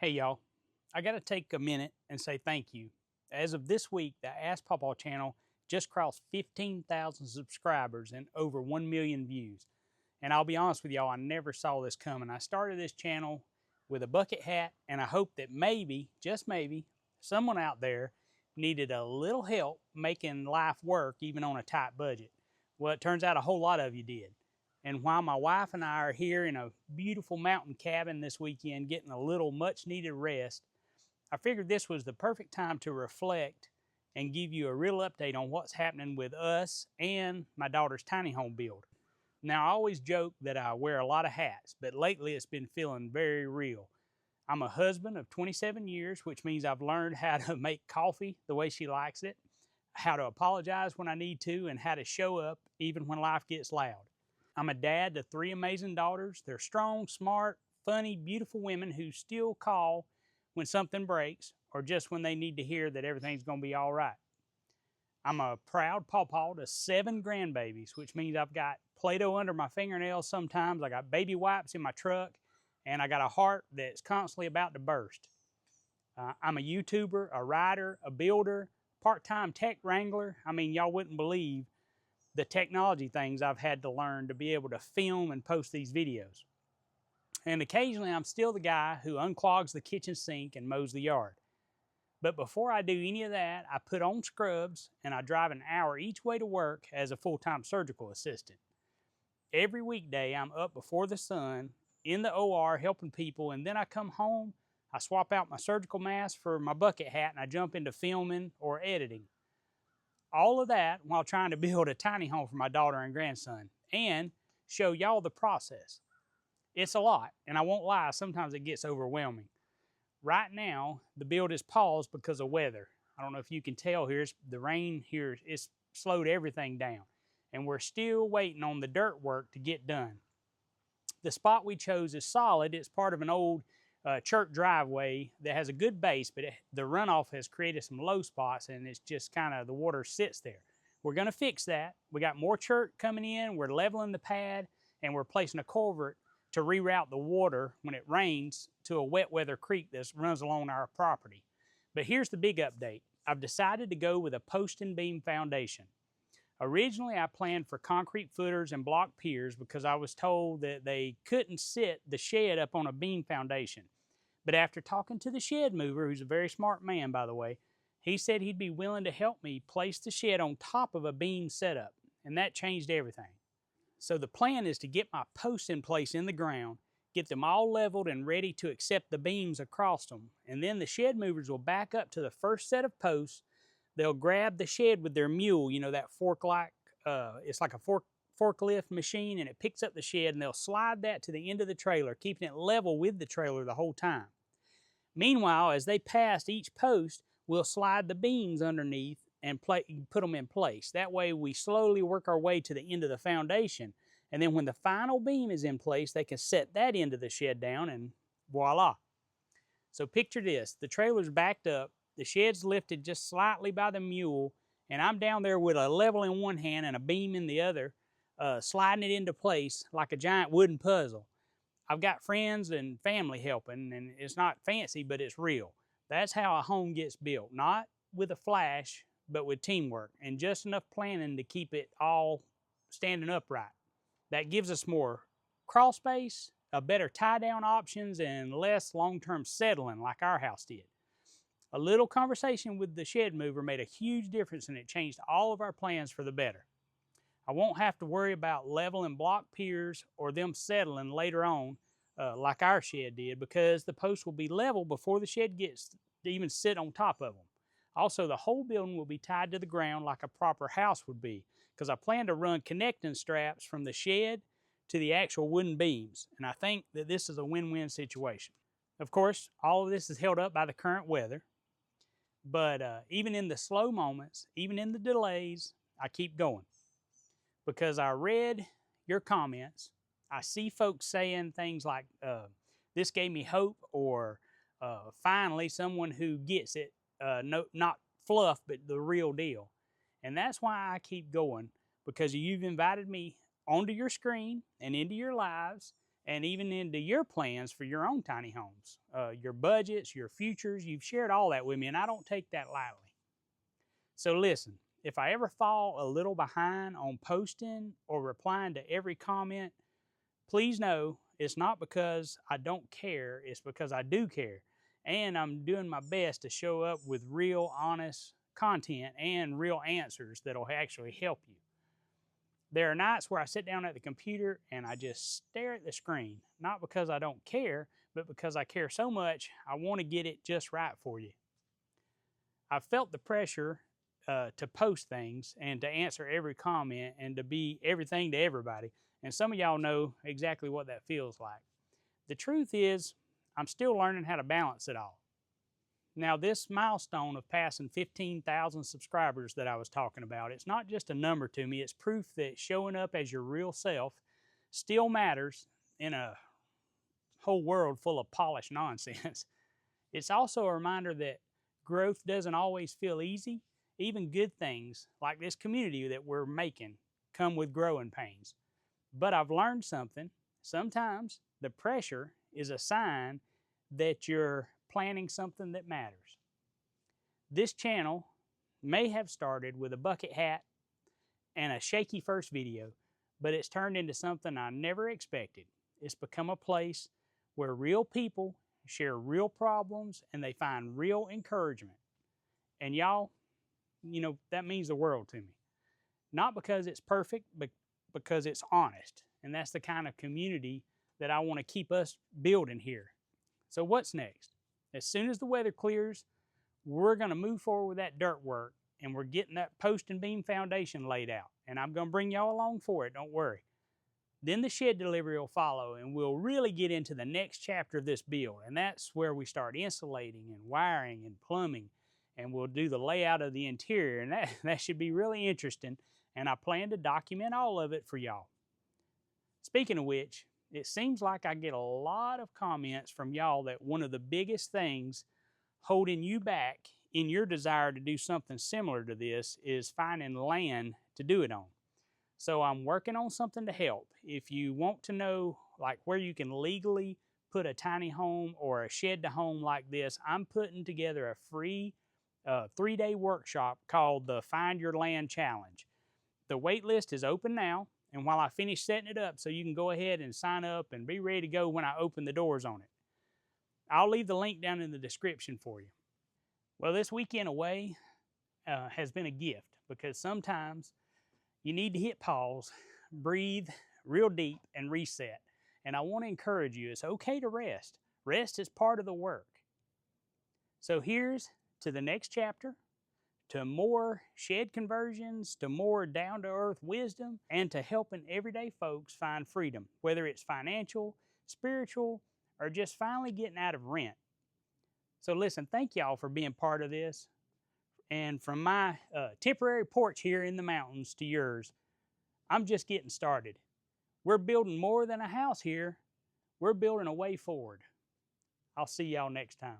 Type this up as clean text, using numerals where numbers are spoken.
Hey y'all, I got to take a minute and say thank you. As of this week, the AskPawPaw channel just crossed 15,000 subscribers and over 1 million views. And I'll be honest with y'all, I never saw this coming. I started this channel with a bucket hat, and I hope that maybe, just maybe, someone out there needed a little help making life work even on a tight budget. Well, it turns out a whole lot of you did. And while my wife and I are here in a beautiful mountain cabin this weekend getting a little much needed rest, I figured this was the perfect time to reflect and give you a real update on what's happening with us and my daughter's tiny home build. Now, I always joke that I wear a lot of hats, but lately it's been feeling very real. I'm a husband of 27 years, which means I've learned how to make coffee the way she likes it, how to apologize when I need to, and how to show up even when life gets loud. I'm a dad to 3 amazing daughters. They're strong, smart, funny, beautiful women who still call when something breaks or just when they need to hear that everything's going to be all right. I'm a proud pawpaw to 7 grandbabies, which means I've got Play-Doh under my fingernails sometimes, I got baby wipes in my truck, and I got a heart that's constantly about to burst. I'm a YouTuber, a writer, a builder, part-time tech wrangler. I mean, y'all wouldn't believe the technology things I've had to learn to be able to film and post these videos. And occasionally I'm still the guy who unclogs the kitchen sink and mows the yard. But before I do any of that, I put on scrubs and I drive an hour each way to work as a full-time surgical assistant. Every weekday I'm up before the sun in the OR helping people, and then I come home, I swap out my surgical mask for my bucket hat, and I jump into filming or editing. All of that while trying to build a tiny home for my daughter and grandson and show y'all the process. It's a lot, and I won't lie, sometimes it gets overwhelming. Right now, the build is paused because of weather. I don't know if you can tell here, the rain here has slowed everything down, and we're still waiting on the dirt work to get done. The spot we chose is solid. It's part of an old church driveway that has a good base, but the runoff has created some low spots, and it's just kind of the water sits there. We're going to fix that. We got more chert coming in. We're leveling the pad, and we're placing a culvert to reroute the water when it rains to a wet weather creek that runs along our property. But here's the big update. I've decided to go with a post and beam foundation. Originally, I planned for concrete footers and block piers because I was told that they couldn't sit the shed up on a beam foundation. But after talking to the shed mover, who's a very smart man, by the way, he said he'd be willing to help me place the shed on top of a beam setup, and that changed everything. So the plan is to get my posts in place in the ground, get them all leveled and ready to accept the beams across them, and then the shed movers will back up to the first set of posts. They'll grab the shed with their mule, you know, that fork-like, it's like a forklift machine, and it picks up the shed, and they'll slide that to the end of the trailer, keeping it level with the trailer the whole time. Meanwhile, as they pass each post, we'll slide the beams underneath and put them in place. That way we slowly work our way to the end of the foundation, and then when the final beam is in place, they can set that end of the shed down, and voila. So picture this, the trailer's backed up, the shed's lifted just slightly by the mule, and I'm down there with a level in one hand and a beam in the other, sliding it into place like a giant wooden puzzle. I've got friends and family helping, and it's not fancy, but it's real. That's how a home gets built, not with a flash, but with teamwork and just enough planning to keep it all standing upright. That gives us more crawl space, a better tie-down options, and less long-term settling like our house did. A little conversation with the shed mover made a huge difference, and it changed all of our plans for the better. I won't have to worry about leveling block piers or them settling later on like our shed did, because the posts will be level before the shed gets to even sit on top of them. Also, the whole building will be tied to the ground like a proper house would be, because I plan to run connecting straps from the shed to the actual wooden beams, and I think that this is a win-win situation. Of course, all of this is held up by the current weather, but even in the slow moments, even in the delays, I keep going. Because I read your comments, I see folks saying things like, this gave me hope, or finally someone who gets it, no, not fluff, but the real deal. And that's why I keep going, because you've invited me onto your screen and into your lives, and even into your plans for your own tiny homes, your budgets, your futures. You've shared all that with me, and I don't take that lightly. So listen, if I ever fall a little behind on posting or replying to every comment, please know it's not because I don't care, it's because I do care. And I'm doing my best to show up with real, honest content and real answers that'll actually help you. There are nights where I sit down at the computer and I just stare at the screen, not because I don't care, but because I care so much, I want to get it just right for you. I've felt the pressure to post things and to answer every comment and to be everything to everybody. And some of y'all know exactly what that feels like. The truth is, I'm still learning how to balance it all. Now, this milestone of passing 15,000 subscribers that I was talking about, it's not just a number to me, it's proof that showing up as your real self still matters in a whole world full of polished nonsense. It's also a reminder that growth doesn't always feel easy. Even good things like this community that we're making come with growing pains. But I've learned something. Sometimes the pressure is a sign that you're planning something that matters. This channel may have started with a bucket hat and a shaky first video, but it's turned into something I never expected. It's become a place where real people share real problems and they find real encouragement. And y'all, you know, that means the world to me. Not because it's perfect, but because it's honest. And that's the kind of community that I want to keep us building here. So what's next? As soon as the weather clears, we're going to move forward with that dirt work, and we're getting that post and beam foundation laid out. And I'm going to bring y'all along for it, don't worry. Then the shed delivery will follow, and we'll really get into the next chapter of this build. And that's where we start insulating and wiring and plumbing. And we'll do the layout of the interior, and that should be really interesting, and I plan to document all of it for y'all. Speaking of which, it seems like I get a lot of comments from y'all that one of the biggest things holding you back in your desire to do something similar to this is finding land to do it on. So I'm working on something to help. If you want to know like where you can legally put a tiny home or a shed to home like this, I'm putting together a free 3-day workshop called the Find Your Land Challenge. The wait list is open now, and while I finish setting it up so you can go ahead and sign up and be ready to go when I open the doors on it. I'll leave the link down in the description for you. Well, this weekend away has been a gift because sometimes you need to hit pause, breathe real deep, and reset. And I want to encourage you, it's okay to rest. Rest is part of the work. So here's to the next chapter, to more shed conversions, to more down-to-earth wisdom, and to helping everyday folks find freedom, whether it's financial, spiritual, or just finally getting out of rent. So listen, thank y'all for being part of this. And from my temporary porch here in the mountains to yours, I'm just getting started. We're building more than a house here. We're building a way forward. I'll see y'all next time.